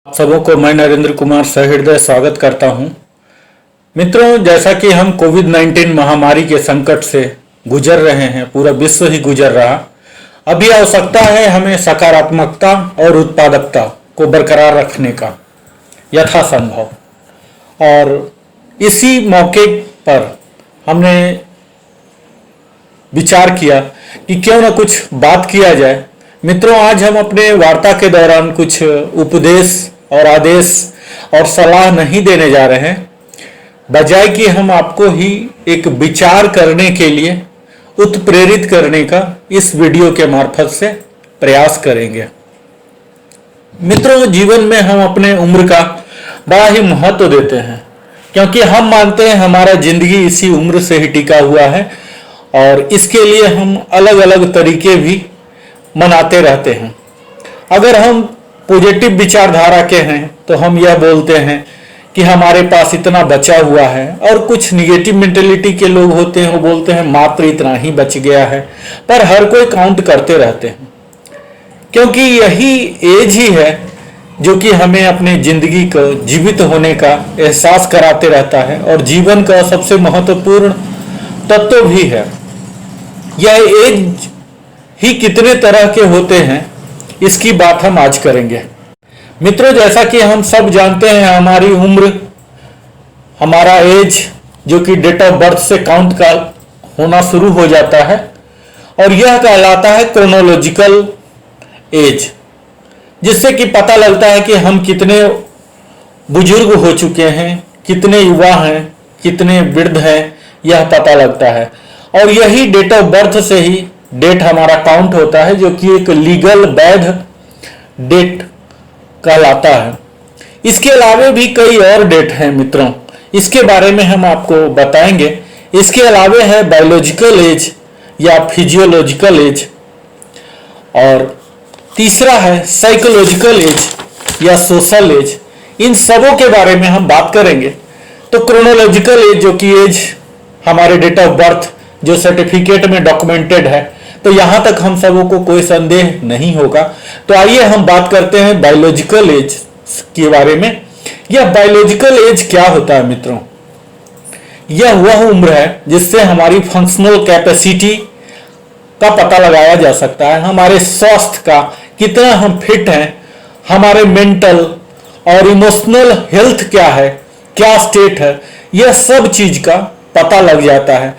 आप सबों को मैं नरेंद्र कुमार सहृदय स्वागत करता हूं। मित्रों, जैसा कि हम कोविड-19 महामारी के संकट से गुजर रहे हैं, पूरा विश्व ही गुजर रहा, अभी आवश्यकता है हमें सकारात्मकता और उत्पादकता को बरकरार रखने का यथासंभव। और इसी मौके पर हमने विचार किया कि क्यों ना कुछ बात किया जाए। मित्रों, आज हम अपने वार्ता के दौरान कुछ उपदेश और आदेश और सलाह नहीं देने जा रहे हैं, बजाय कि हम आपको ही एक विचार करने के लिए उत्प्रेरित करने का इस वीडियो के मार्फत से प्रयास करेंगे। मित्रों, जीवन में हम अपने उम्र का बड़ा ही महत्व देते हैं, क्योंकि हम मानते हैं हमारा जिंदगी इसी उम्र से ही टिका हुआ है और इसके लिए हम अलग अलग तरीके भी मनाते रहते हैं। अगर हम पॉजिटिव विचारधारा के हैं तो हम यह बोलते हैं कि हमारे पास इतना बचा हुआ है, और कुछ निगेटिव मेंटेलिटी के लोग होते हैं वो बोलते हैं मात्र इतना ही बच गया है। पर हर कोई काउंट करते रहते हैं, क्योंकि यही एज ही है जो कि हमें अपनी जिंदगी को जीवित होने का एहसास कराते रहता है और जीवन का सबसे महत्वपूर्ण तत्व भी है। यह एज ही कितने तरह के होते हैं, इसकी बात हम आज करेंगे। मित्रों, जैसा कि हम सब जानते हैं, हमारी उम्र, हमारा एज जो कि डेट ऑफ बर्थ से काउंट का होना शुरू हो जाता है, और यह कहलाता है क्रोनोलॉजिकल एज, जिससे कि पता लगता है कि हम कितने बुजुर्ग हो चुके हैं, कितने युवा हैं, कितने वृद्ध हैं, यह पता लगता है। और यही डेट ऑफ बर्थ से ही डेट हमारा काउंट होता है, जो कि एक लीगल वैध डेट कहलाता है। इसके अलावा भी कई और डेट हैं मित्रों, इसके बारे में हम आपको बताएंगे। इसके अलावा है बायोलॉजिकल एज या फिजियोलॉजिकल एज, और तीसरा है साइकोलॉजिकल एज या सोशल एज। इन सबों के बारे में हम बात करेंगे। तो क्रोनोलॉजिकल एज, जो कि एज हमारे डेट ऑफ बर्थ जो सर्टिफिकेट में डॉक्यूमेंटेड है, तो यहां तक हम सबों को कोई संदेह नहीं होगा। तो आइए हम बात करते हैं बायोलॉजिकल एज के बारे में। यह बायोलॉजिकल एज क्या होता है मित्रों? यह वह उम्र है जिससे हमारी फंक्शनल कैपेसिटी का पता लगाया जा सकता है, हमारे स्वास्थ्य का, कितना हम फिट हैं, हमारे मेंटल और इमोशनल हेल्थ क्या है, क्या स्टेट है, यह सब चीज का पता लग जाता है,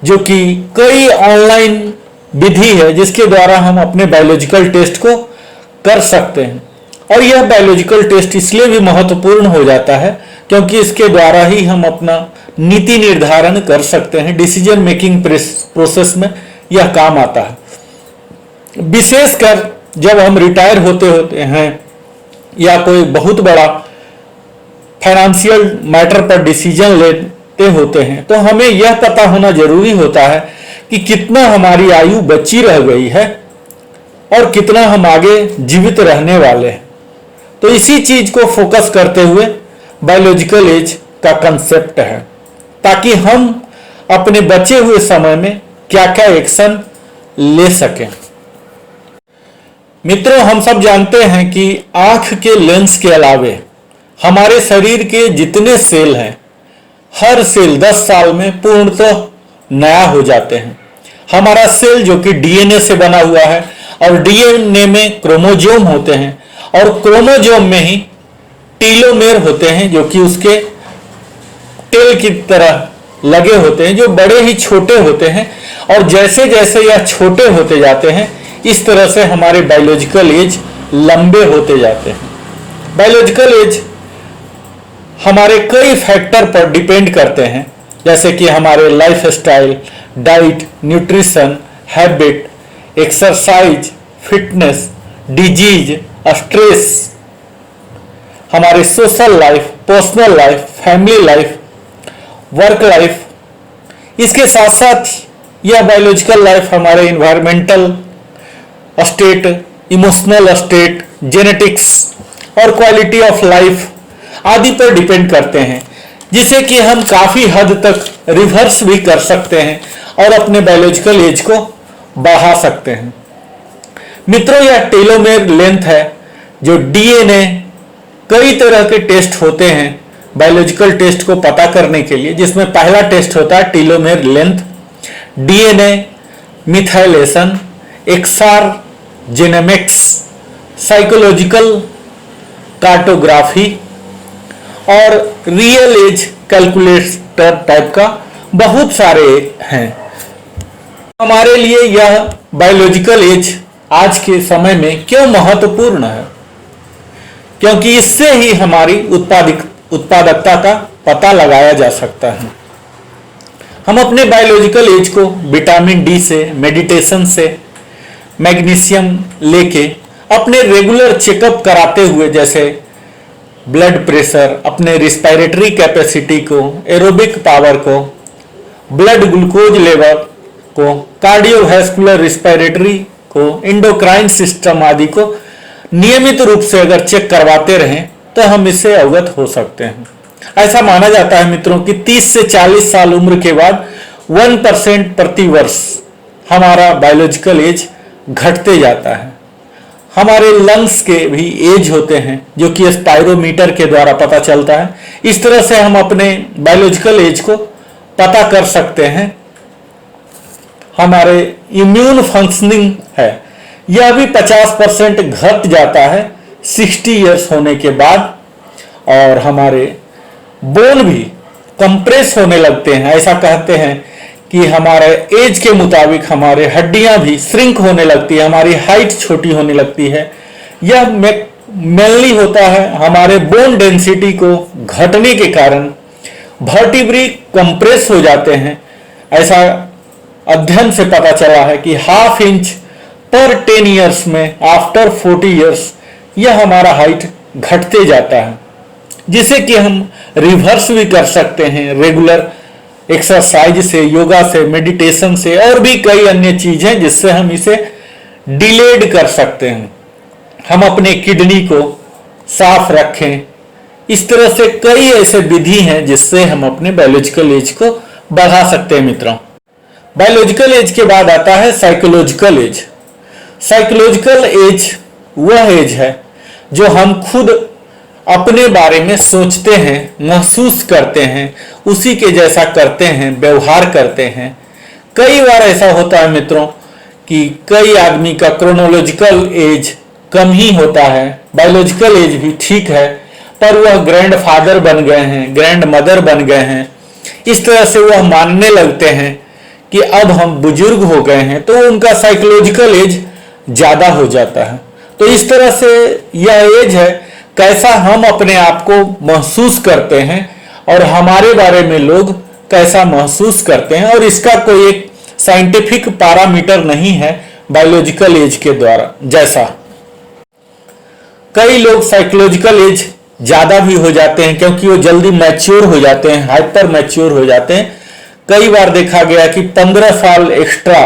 जो कि कई ऑनलाइन विधि है जिसके द्वारा हम अपने बायोलॉजिकल टेस्ट को कर सकते हैं। और यह बायोलॉजिकल टेस्ट इसलिए भी महत्वपूर्ण हो जाता है क्योंकि इसके द्वारा ही हम अपना नीति निर्धारण कर सकते हैं। डिसीजन मेकिंग प्रोसेस में यह काम आता है। विशेषकर जब हम रिटायर होते हैं या कोई बहुत बड़ा फाइनेंशियल मैटर पर डिसीजन लेते होते हैं, तो हमें यह पता होना जरूरी होता है कि कितना हमारी आयु बची रह गई है और कितना हम आगे जीवित रहने वाले हैं। तो इसी चीज को फोकस करते हुए बायोलॉजिकल एज का कंसेप्ट है, ताकि हम अपने बचे हुए समय में क्या क्या एक्शन ले सकें। मित्रों, हम सब जानते हैं कि आंख के लेंस के अलावे हमारे शरीर के जितने सेल हैं, हर सेल 10 साल में पूर्णतः नया हो जाते हैं। हमारा सेल जो कि डीएनए से बना हुआ है, और डीएनए में क्रोमोजोम होते हैं, और क्रोमोजोम में ही टीलोमेर होते हैं जो कि उसके टेल की तरह लगे होते हैं, जो बड़े ही छोटे होते हैं। और जैसे जैसे यह छोटे होते जाते हैं, इस तरह से हमारे बायोलॉजिकल एज लंबे होते जाते हैं। बायोलॉजिकल एज हमारे कई फैक्टर पर डिपेंड करते हैं, जैसे कि हमारे life style, diet, nutrition, habit, exercise, fitness, disease, stress, हमारे social life, personal life, family life, work life. इसके साथ साथ यह बायोलॉजिकल लाइफ हमारे environmental state, emotional state, genetics और क्वालिटी ऑफ लाइफ आदि पर डिपेंड करते हैं, जिसे कि हम काफी हद तक रिवर्स भी कर सकते हैं और अपने बायोलॉजिकल एज को बढ़ा सकते हैं। मित्रों, यह टेलोमेर लेंथ है जो डीएनए कई तरह के टेस्ट होते हैं बायोलॉजिकल टेस्ट को पता करने के लिए, जिसमें पहला टेस्ट होता है टीलोमेर लेंथ, डीएनए मिथाइलेशन, एक्सआर जेनेमिक्स, साइकोलॉजिकल कार्टोग्राफी और रियल एज कैलकुलेटर टाइप का बहुत सारे हैं। हमारे लिए यह बायोलॉजिकल एज आज के समय में क्यों महत्वपूर्ण है? क्योंकि इससे ही हमारी उत्पादकता का पता लगाया जा सकता है। हम अपने बायोलॉजिकल एज को विटामिन डी से, मेडिटेशन से, मैग्नीशियम लेके अपने रेगुलर चेकअप कराते हुए, जैसे ब्लड प्रेशर, अपने रिस्पायरेटरी कैपेसिटी को, एरोबिक पावर को, ब्लड ग्लूकोज लेवल को, कार्डियोवैस्कुलर रिस्पायरेटरी को, एंडोक्राइन सिस्टम आदि को नियमित रूप से अगर चेक करवाते रहें तो हम इससे अवगत हो सकते हैं। ऐसा माना जाता है मित्रों कि 30 से 40 साल उम्र के बाद 1% प्रति वर्ष हमारा बायोलॉजिकल एज घटते जाता है। हमारे लंग्स के भी एज होते हैं जो कि स्पाइरोमीटर के द्वारा पता चलता है। इस तरह से हम अपने बायोलॉजिकल एज को पता कर सकते हैं। हमारे इम्यून फंक्शनिंग है, यह भी 50% घट जाता है 60 इयर्स होने के बाद, और हमारे बोन भी कंप्रेस होने लगते हैं। ऐसा कहते हैं कि हमारे एज के मुताबिक हमारे हड्डियां भी श्रिंक होने लगती है, हमारी हाइट छोटी होने लगती है। यह मेनली होता है हमारे बोन डेंसिटी को घटने के कारण। वर्टिब्री कंप्रेस हो जाते हैं। ऐसा अध्ययन से पता चला है कि ½ इंच पर 10 इयर्स में आफ्टर 40 इयर्स यह हमारा हाइट घटते जाता है, जिसे कि हम रिवर्स भी कर सकते हैं रेगुलर एक्सरसाइज से, योगा से, मेडिटेशन से, और भी कई अन्य चीजें जिससे हम इसे डिलेड कर सकते हैं। हम अपने किडनी को साफ रखें। इस तरह से कई ऐसे विधि हैं जिससे हम अपने बायोलॉजिकल एज को बढ़ा सकते हैं मित्रों। बायोलॉजिकल एज के बाद आता है साइकोलॉजिकल एज। साइकोलॉजिकल एज वह एज है जो हम खुद अपने बारे में सोचते हैं, महसूस करते हैं, उसी के जैसा करते हैं, व्यवहार करते हैं। कई बार ऐसा होता है मित्रों कि कई आदमी का क्रोनोलॉजिकल एज कम ही होता है, बायोलॉजिकल एज भी ठीक है, पर वह ग्रैंडफादर बन गए हैं, ग्रैंड मदर बन गए हैं। इस तरह से वह मानने लगते हैं कि अब हम बुजुर्ग हो गए हैं, तो उनका साइकोलॉजिकल एज ज्यादा हो जाता है। तो इस तरह से यह एज है कैसा हम अपने आप को महसूस करते हैं और हमारे बारे में लोग कैसा महसूस करते हैं, और इसका कोई एक साइंटिफिक पैरामीटर नहीं है बायोलॉजिकल एज के द्वारा जैसा। कई लोग साइकोलॉजिकल एज ज्यादा भी हो जाते हैं क्योंकि वो जल्दी मैच्योर हो जाते हैं, हाइपर मैच्योर हो जाते हैं। कई बार देखा गया कि 15 साल एक्स्ट्रा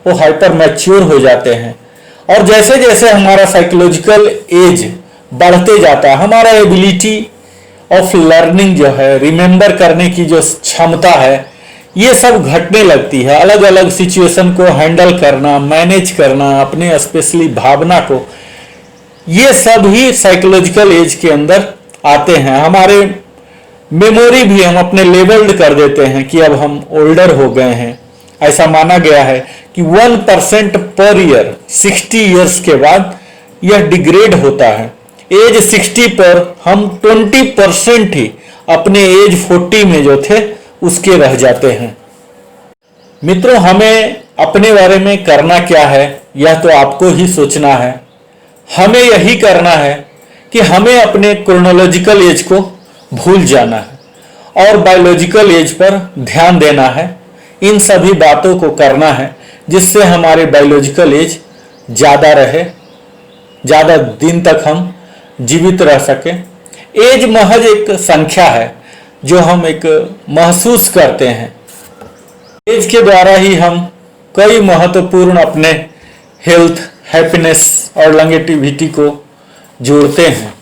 वो हाइपर मैच्योर हो जाते हैं। और जैसे जैसे हमारा साइकोलॉजिकल एज बढ़ते जाता है, हमारा एबिलिटी ऑफ लर्निंग जो है, रिमेंबर करने की जो क्षमता है, ये सब घटने लगती है। अलग अलग सिचुएशन को हैंडल करना, मैनेज करना, अपने स्पेशली भावना को, ये सब ही साइकोलॉजिकल एज के अंदर आते हैं। हमारे मेमोरी भी हम अपने लेबल्ड कर देते हैं कि अब हम ओल्डर हो गए हैं। ऐसा माना गया है कि 1% पर ईयर 60 इयर्स के बाद यह डिग्रेड होता है। एज 60 पर हम 20% ही अपने एज 40 में जो थे उसके रह जाते हैं। मित्रों, हमें अपने बारे में करना क्या है यह तो आपको ही सोचना है। हमें यही करना है कि हमें अपने क्रोनोलॉजिकल एज को भूल जाना है और बायोलॉजिकल एज पर ध्यान देना है। इन सभी बातों को करना है जिससे हमारे बायोलॉजिकल एज ज़्यादा रहे, ज़्यादा दिन तक हम जीवित रह सके। एज महज एक संख्या है जो हम एक महसूस करते हैं। एज के द्वारा ही हम कई महत्वपूर्ण अपने हेल्थ, हैप्पीनेस और लॉन्गेटिविटी को जोड़ते हैं।